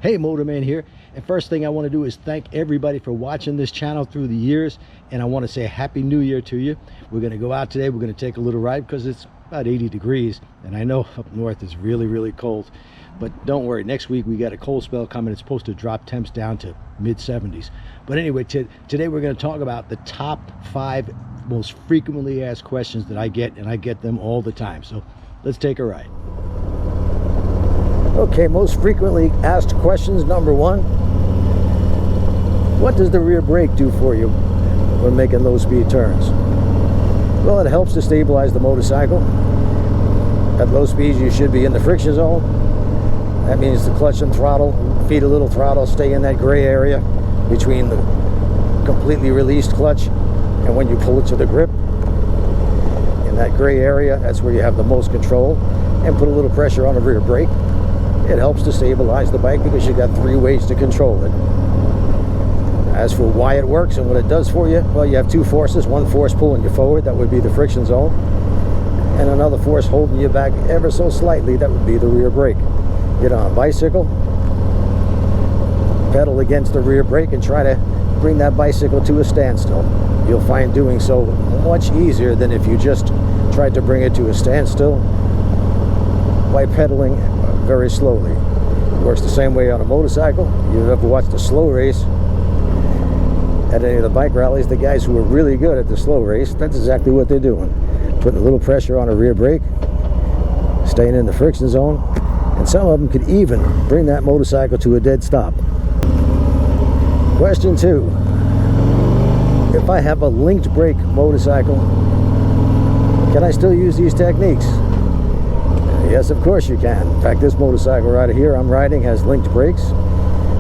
Hey, Motorman here, and first thing I want to do is thank everybody for watching this channel through the years, and I want to say Happy New Year to you. We're going to go out today, we're going to take a little ride because it's about 80 degrees, and I know up north it's really cold, but don't worry, next week we got a cold spell coming. It's supposed to drop temps down to mid-70s. But anyway, today we're going to talk about the top 5 most frequently asked questions that I get, and I get them all the time. So let's take a ride. Okay, most frequently asked questions. Number 1, what does the rear brake do for you when making low speed turns? Well, it helps to stabilize the motorcycle. At low speeds you should be in the friction zone. That means the clutch and throttle, feed a little throttle, stay in that gray area between the completely released clutch and when you pull it to the grip. In that gray area, that's where you have the most control. And put a little pressure on the rear brake. It helps to stabilize the bike because you got 3 ways to control it. As for why it works and what it does for you, well, you have 2 forces. One force pulling you forward, that would be the friction zone, and another force holding you back ever so slightly, that would be the rear brake. Get on a bicycle, pedal against the rear brake and try to bring that bicycle to a standstill. You'll find doing so much easier than if you just tried to bring it to a standstill by pedaling very slowly. It works the same way on a motorcycle. You've ever watched a slow race at any of the bike rallies, the guys who are really good at the slow race, that's exactly what they're doing. Putting a little pressure on a rear brake, staying in the friction zone, and some of them could even bring that motorcycle to a dead stop. Question 2. If I have a linked brake motorcycle, can I still use these techniques? Yes, of course you can. In fact, this motorcycle right here I'm riding has linked brakes.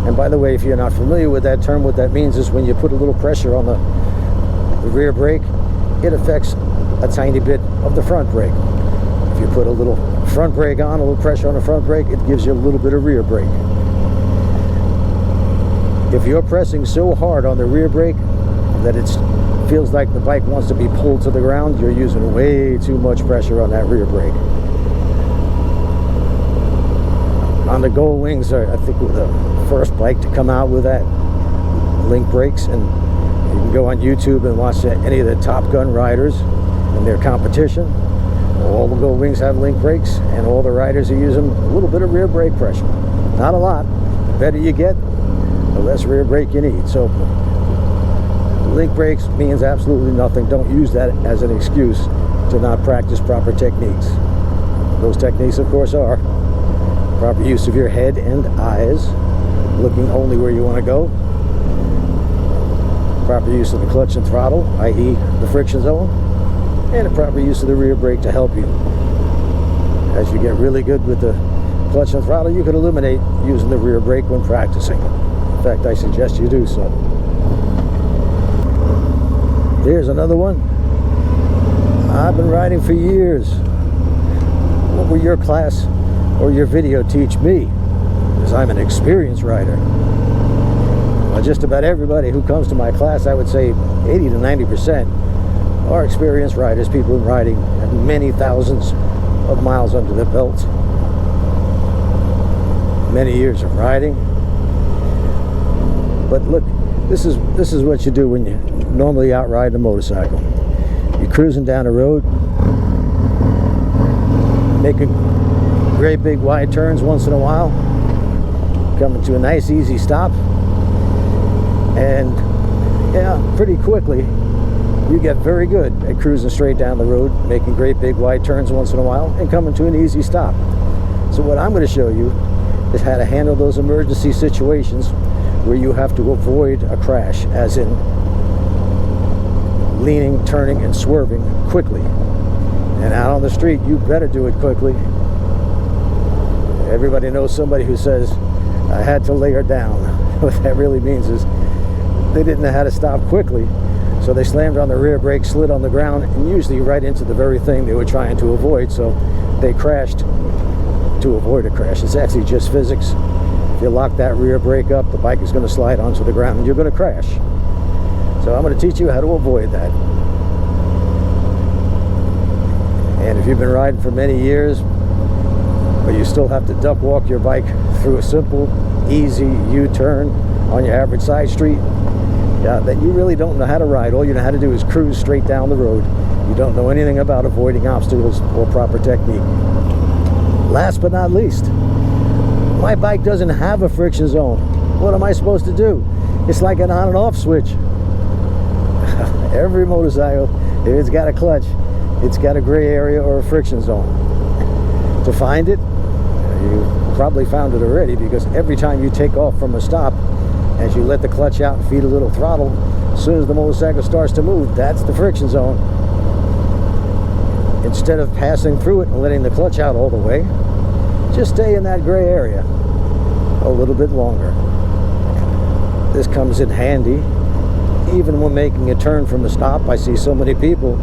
And by the way, if you're not familiar with that term, what that means is when you put a little pressure on the rear brake, it affects a tiny bit of the front brake. If you put a little front brake on, a little pressure on the front brake, it gives you a little bit of rear brake. If you're pressing so hard on the rear brake that it feels like the bike wants to be pulled to the ground, you're using way too much pressure on that rear brake. Honda Gold Wings are, I think, the first bike to come out with that link brakes, and you can go on YouTube and watch any of the Top Gun riders in their competition. All the Gold Wings have link brakes, and all the riders are using a little bit of rear brake pressure. Not a lot. The better you get, the less rear brake you need. So link brakes means absolutely nothing. Don't use that as an excuse to not practice proper techniques. Those techniques, of course, are proper use of your head and eyes, looking only where you want to go. Proper use of the clutch and throttle, i.e. the friction zone, and a proper use of the rear brake to help you. As you get really good with the clutch and throttle, you can eliminate using the rear brake when practicing. In fact, I suggest you do so. Here's another one. I've been riding for years. What will your class or your video teach me? Because I'm an experienced rider. Well, just about everybody who comes to my class, I would say 80 to 90% are experienced riders, people riding many thousands of miles under their belt, many years of riding. But look, this is what you do when you normally out ride a motorcycle. You're cruising down the road, making great big wide turns once in a while, coming to a nice easy stop, and yeah, pretty quickly you get very good at cruising straight down the road, making great big wide turns once in a while, and coming to an easy stop. So what I'm going to show you is how to handle those emergency situations where you have to avoid a crash, as in leaning, turning, and swerving quickly. And out on the street, you better do it quickly. Everybody knows somebody who says, I had to lay her down. What that really means is they didn't know how to stop quickly, so they slammed on the rear brake, slid on the ground, and usually right into the very thing they were trying to avoid, so they crashed to avoid a crash. It's actually just physics. If you lock that rear brake up, the bike is going to slide onto the ground and you're going to crash. So I'm going to teach you how to avoid that. And if you've been riding for many years, but you still have to duck walk your bike through a simple easy U-turn on your average side street, yeah, then you really don't know how to ride. All you know how to do is cruise straight down the road. You don't know anything about avoiding obstacles or proper technique. Last but not least, my bike doesn't have a friction zone. What am I supposed to do? It's like an on and off switch. Every motorcycle, if it's got a clutch, it's got a gray area or a friction zone. To find it, you probably found it already, because every time you take off from a stop, as you let the clutch out and feed a little throttle, as soon as the motorcycle starts to move, that's the friction zone. Instead of passing through it and letting the clutch out all the way, just stay in that gray area a little bit longer. This comes in handy even when making a turn from a stop. I see so many people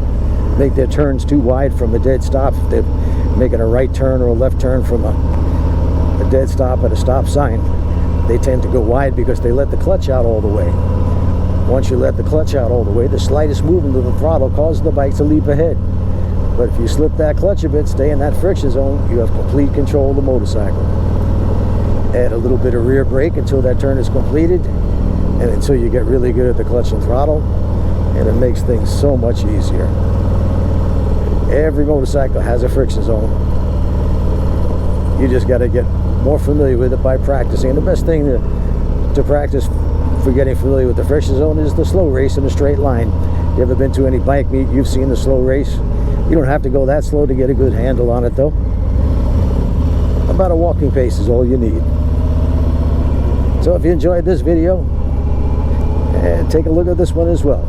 make their turns too wide from a dead stop. If they're making a right turn or a left turn from a dead stop at a stop sign, they tend to go wide because they let the clutch out all the way. Once you let the clutch out all the way, the slightest movement of the throttle causes the bike to leap ahead. But if you slip that clutch a bit, stay in that friction zone, you have complete control of the motorcycle. Add a little bit of rear brake until that turn is completed, and until you get really good at the clutch and throttle, and it makes things so much easier. Every motorcycle has a friction zone. You just got to get more familiar with it by practicing. And the best thing to practice for getting familiar with the friction zone is the slow race in a straight line. You ever been to any bike meet? You've seen the slow race. You don't have to go that slow to get a good handle on it, though. About a walking pace is all you need. So if you enjoyed this video, take a look at this one as well.